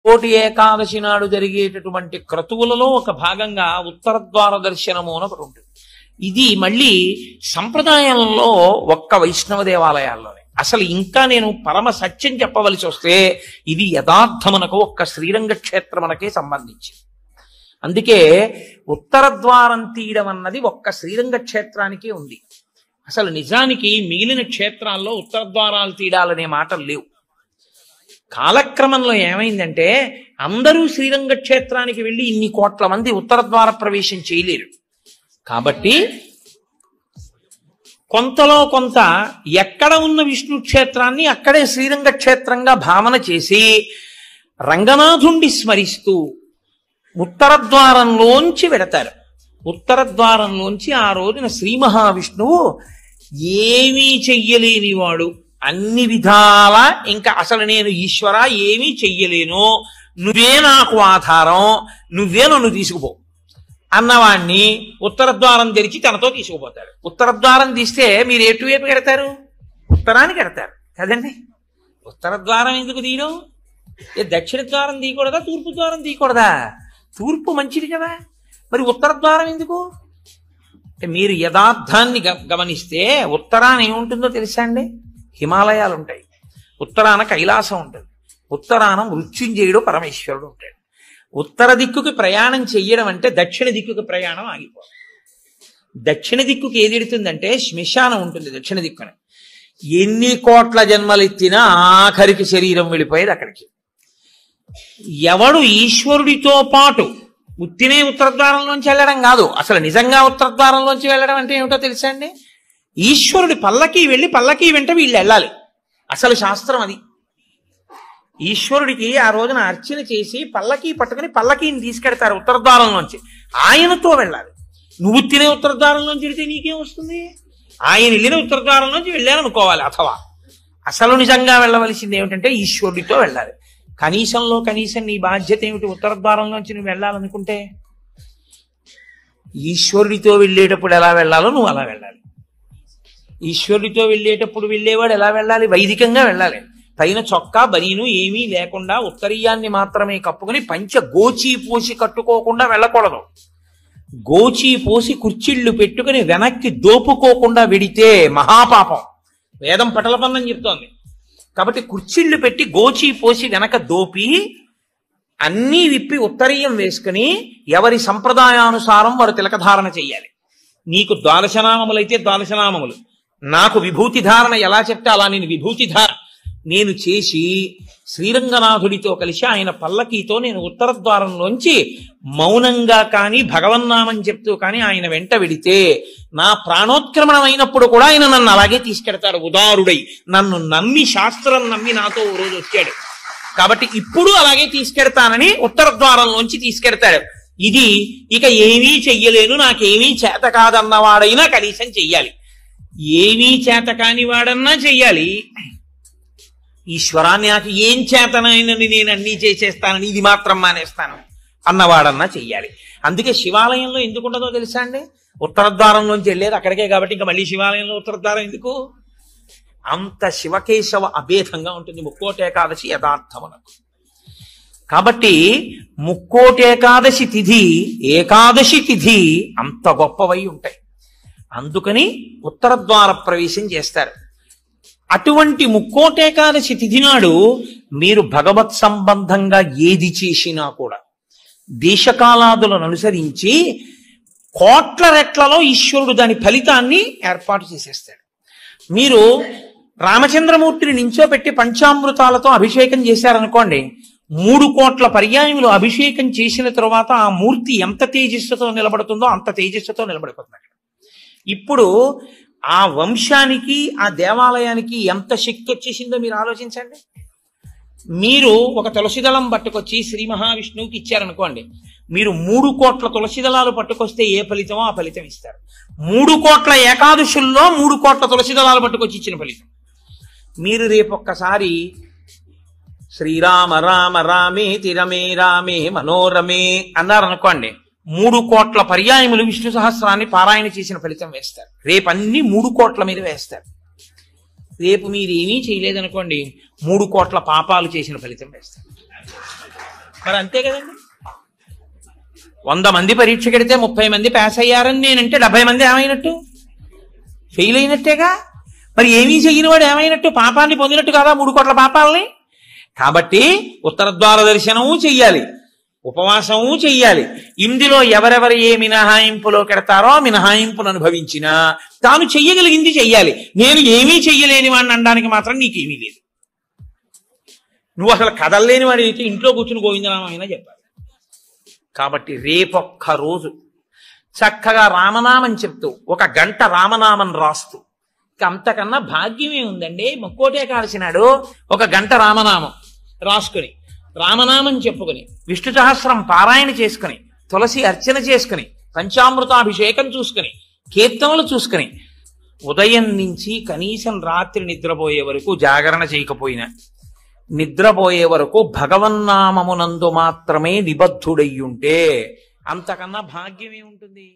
కోటి ఏకాదశి నాడు జరిగేటటువంటి క్రతువులలో ఒక భాగంగా ఉత్తర ద్వార దర్శనము అని ఒకటి ఉంటుంది. ఇది మళ్ళీ సంప్రదాయంలో ఒక్క వైష్ణవ దేవాలయాల్లోనే. అసలు ఇంకా నేను పరమ సత్యం చెప్పవలసి వస్తే ఇది యథార్థమునకు ఒక్క శ్రీరంగ క్షేత్రమునకే సంబంధించింది. అందుకే ఉత్తర ద్వారం తీయడం అన్నది ఒక్క శ్రీరంగ క్షేత్రానికే ఉంది. అసలు నిజానికి మిగిలిన క్షేత్రాల్లో ఉత్తర ద్వారాలు తీయాలనే మాటలు లేవు. కాలక్రమంలో ఏమైందంటే అందరూ శ్రీరంగ క్షేత్రానికి వెళ్ళి ఇన్ని కోట్ల మంది ఉత్తర ద్వార ప్రవేశం చేయలేరు. కాబట్టి కొంతలో కొంత ఎక్కడ ఉన్న విష్ణు క్షేత్రాన్ని అక్కడే శ్రీరంగ క్షేత్రంగా భావన చేసి రంగనాథుణ్ణి స్మరిస్తూ ఉత్తర ద్వారంలోంచి వెడతారు. ఉత్తర ద్వారంలోంచి ఆ రోజున శ్రీ మహావిష్ణువు ఏమీ చెయ్యలేనివాడు, అన్ని విధాల ఇంకా అసలు నేను ఈశ్వర ఏమీ చెయ్యలేను, నువ్వే నాకు ఆధారం, నువ్వే నన్ను తీసుకుపో అన్నవాణ్ణి ఉత్తర ద్వారం తెరిచి తనతో తీసుకుపోతాడు. ఉత్తర ద్వారం తీస్తే మీరు ఎటువైపు కడతారు? ఉత్తరానికి కడతారు కదండి. ఉత్తర ద్వారం ఎందుకు తీయడం? దక్షిణ ద్వారం తీయకూడదా, తూర్పు ద్వారం తీయకూడదా? తూర్పు మంచిది కదా, మరి ఉత్తర ద్వారం ఎందుకు? మీరు యథార్థాన్ని గమనిస్తే ఉత్తరాన ఏముంటుందో తెలుసా అండి? హిమాలయాలు ఉంటాయి, ఉత్తరాన కైలాసం ఉంటుంది, ఉత్తరాన మృత్యుంజయుడు పరమేశ్వరుడు ఉంటాడు. ఉత్తర దిక్కుకి ప్రయాణం చెయ్యడం అంటే దక్షిణ దిక్కుకి ప్రయాణం ఆగిపోతుంది. దక్షిణ దిక్కుకి ఏది ఎడుతుందంటే శ్మశానం ఉంటుంది దక్షిణ దిక్కున. ఎన్ని కోట్ల జన్మలెత్తినా ఆఖరికి శరీరం వెళ్ళిపోయేది అక్కడికి. ఎవడు ఈశ్వరుడితో పాటు ఉత్తినే ఉత్తర ద్వారంలోంచి వెళ్ళడం కాదు, అసలు నిజంగా ఉత్తర ద్వారంలోంచి వెళ్ళడం అంటే ఏమిటో తెలుసా అండి? ఈశ్వరుడి పల్లకి వెళ్ళి పల్లకి వెంట వీళ్ళు వెళ్ళాలి. అసలు శాస్త్రం అది. ఈశ్వరుడికి ఆ రోజున అర్చన చేసి పల్లకి పట్టుకుని పల్లకీని తీసుకెడతారు ఉత్తర ద్వారంలోంచి. ఆయనతో వెళ్ళాలి. నువ్వు తినే ఉత్తర ద్వారంలోంచి వెళితే నీకేం వస్తుంది? ఆయన వెళ్ళిన ఉత్తర ద్వారంలోంచి వెళ్ళాలనుకోవాలి. అథవా అసలు నిజంగా వెళ్ళవలసింది ఏమిటంటే ఈశ్వరుడితో వెళ్ళాలి. కనీసంలో కనీసం నీ బాధ్యత ఏమిటి? ఉత్తర ద్వారంలోంచి నువ్వు వెళ్ళాలనుకుంటే ఈశ్వరుడితో వెళ్ళేటప్పుడు ఎలా వెళ్ళాలో నువ్వు అలా వెళ్ళాలి. ఈశ్వరుడితో వెళ్ళేటప్పుడు వెళ్ళేవాడు ఎలా వెళ్ళాలి? వైదికంగా వెళ్ళాలి. పైన చొక్కా బనీను ఏమీ లేకుండా ఉత్తరీయాన్ని మాత్రమే కప్పుకొని పంచ గోచీ పోసి కట్టుకోకుండా వెళ్ళకూడదు. గోచీ పోసి కుర్చీళ్లు పెట్టుకుని వెనక్కి దోపుకోకుండా వెడితే మహాపాపం. వేదం పటలపన్నం చెప్తోంది. కాబట్టి కుర్చీళ్లు పెట్టి గోచీ పోసి వెనక దోపి అన్నీ విప్పి ఉత్తరీయం వేసుకుని ఎవరి సంప్రదాయానుసారం వారు తిలకధారణ చెయ్యాలి. నీకు ద్వాదశనామములైతే ద్వాదశనామములు, నాకు విభూతి ధారణ ఎలా చెప్తే అలా నేను విభూతి నేను చేసి శ్రీరంగనాథుడితో కలిసి ఆయన పల్లకీతో నేను ఉత్తర ద్వారంలోంచి మౌనంగా కానీ భగవన్నామని చెప్తూ కానీ ఆయన వెంట వెడితే నా ప్రాణోత్క్రమణం అయినప్పుడు కూడా ఆయన నన్ను అలాగే తీసుకెడతాడు. ఉదారుడై నన్ను నమ్మి, శాస్త్రం నమ్మి నాతో ఓ రోజు వచ్చాడు కాబట్టి ఇప్పుడు అలాగే తీసుకెడతానని ఉత్తర ద్వారంలోంచి తీసుకెడతాడు. ఇది ఇక ఏమీ చెయ్యలేను, నాకేమీ చేత కాదన్నవాడైనా కనీసం చెయ్యాలి. ఏమీ చేత కాని వాడన్నా చెయ్యాలి. ఈశ్వరాన్ని నాకు ఏం చేతనైనని నేను అన్నీ చేసేస్తానని ఇది మాత్రం మానేస్తాను అన్నవాడన్నా చెయ్యాలి. అందుకే శివాలయంలో ఎందుకు ఉండదో తెలుసా అండి? ఉత్తర ద్వారంలోంచి వెళ్ళేది అక్కడికే కాబట్టి ఇంకా మళ్ళీ శివాలయంలో ఉత్తర ద్వారం ఎందుకు? అంత శివకేశవ అభేదంగా ఉంటుంది ముక్కోటి ఏకాదశి యథార్థమునకు. కాబట్టి ముక్కోటి ఏకాదశి తిథి, ఏకాదశి తిథి అంత గొప్పవై ఉంటాయి. అందుకని ఉత్తర ద్వార ప్రవేశం చేస్తారు. అటువంటి ముక్కోటేకాదశి తిథి నాడు మీరు భగవత్ సంబంధంగా ఏది చేసినా కూడా దేశకాలాదులను అనుసరించి కోట్ల రెట్లలో ఈశ్వరుడు దాని ఫలితాన్ని ఏర్పాటు చేసేస్తాడు. మీరు రామచంద్రమూర్తిని నించోపెట్టి పంచామృతాలతో అభిషేకం చేశారనుకోండి, 3 కోట్ల పర్యాయములు అభిషేకం చేసిన తరువాత ఆ మూర్తి ఎంత తేజస్సుతో నిలబడుతుందో అంత తేజస్సుతో నిలబడిపోతున్నాడు. ఇప్పుడు ఆ వంశానికి ఆ దేవాలయానికి ఎంత శక్తి వచ్చేసిందో మీరు ఆలోచించండి. మీరు ఒక తులసిదళం పట్టుకొచ్చి శ్రీ మహావిష్ణువుకి ఇచ్చారనుకోండి, మీరు 3 కోట్ల తులసిదళాలు పట్టుకొస్తే ఏ ఫలితమో ఆ ఫలితం ఇస్తారు. 3 కోట్ల ఏకాదశుల్లో 3 కోట్ల తులసిదళాలు పట్టుకొచ్చి ఇచ్చిన ఫలితం. మీరు రేపొక్కసారి శ్రీరామ రామ రామేతి రమే రామే మనోరమే అన్నారనుకోండి, 3 కోట్ల పర్యాయములు విష్ణు సహస్రాన్ని పారాయణ చేసిన ఫలితం వేస్తారు. రేపు అన్ని 3 కోట్ల మీద వేస్తారు. రేపు మీరేమీ చేయలేదనుకోండి, 3 కోట్ల పాపాలు చేసిన ఫలితం వేస్తారు. మరి అంతే కదండి. 100 మంది పరీక్ష కడితే 30 మంది పాస్ అయ్యారని నేనంటే 70 మంది ఏమైనట్టు? ఫెయిల్ అయినట్టేగా. మరి ఏమీ చెయ్యని వాడు ఏమైనట్టు? పాపాన్ని పొందినట్టు కాదా 3 కోట్ల పాపాలని? కాబట్టి ఉత్తరద్వార దర్శనము చెయ్యాలి, ఉపవాసము చెయ్యాలి. ఇందులో ఎవరెవరు ఏ మినహాయింపులో కెడతారో మినహాయింపును అనుభవించినా తాను చెయ్యగలిగింది చెయ్యాలి. నేను ఏమీ చెయ్యలేని వాడిని అనడానికి మాత్రం నీకేమీ లేదు. నువ్వు అసలు కదలలేని వాడి అయితే ఇంట్లో కూర్చుని గోవిందనామైనా చెప్పాలి. కాబట్టి రేపొక్క రోజు చక్కగా రామనామం చెప్తూ 1 గంట రామనామం రాస్తూ, అంతకన్నా భాగ్యమే ఉందండి. ముక్కోటే కాల్సినాడు 1 గంట రామనామం రాసుకుని రామనామం చెప్పుకుని విష్ణు సహస్రం పారాయణ చేసుకుని తులసి అర్చన చేసుకుని పంచామృతాభిషేకం చూసుకుని కీర్తనలు చూసుకుని ఉదయం నుంచి కనీసం రాత్రి నిద్రపోయే వరకు జాగరణ చేయకపోయినా నిద్రపోయే వరకు భగవన్నామమునందు మాత్రమే నిబద్ధుడయ్యుంటే అంతకన్నా భాగ్యమే ఉంటుంది.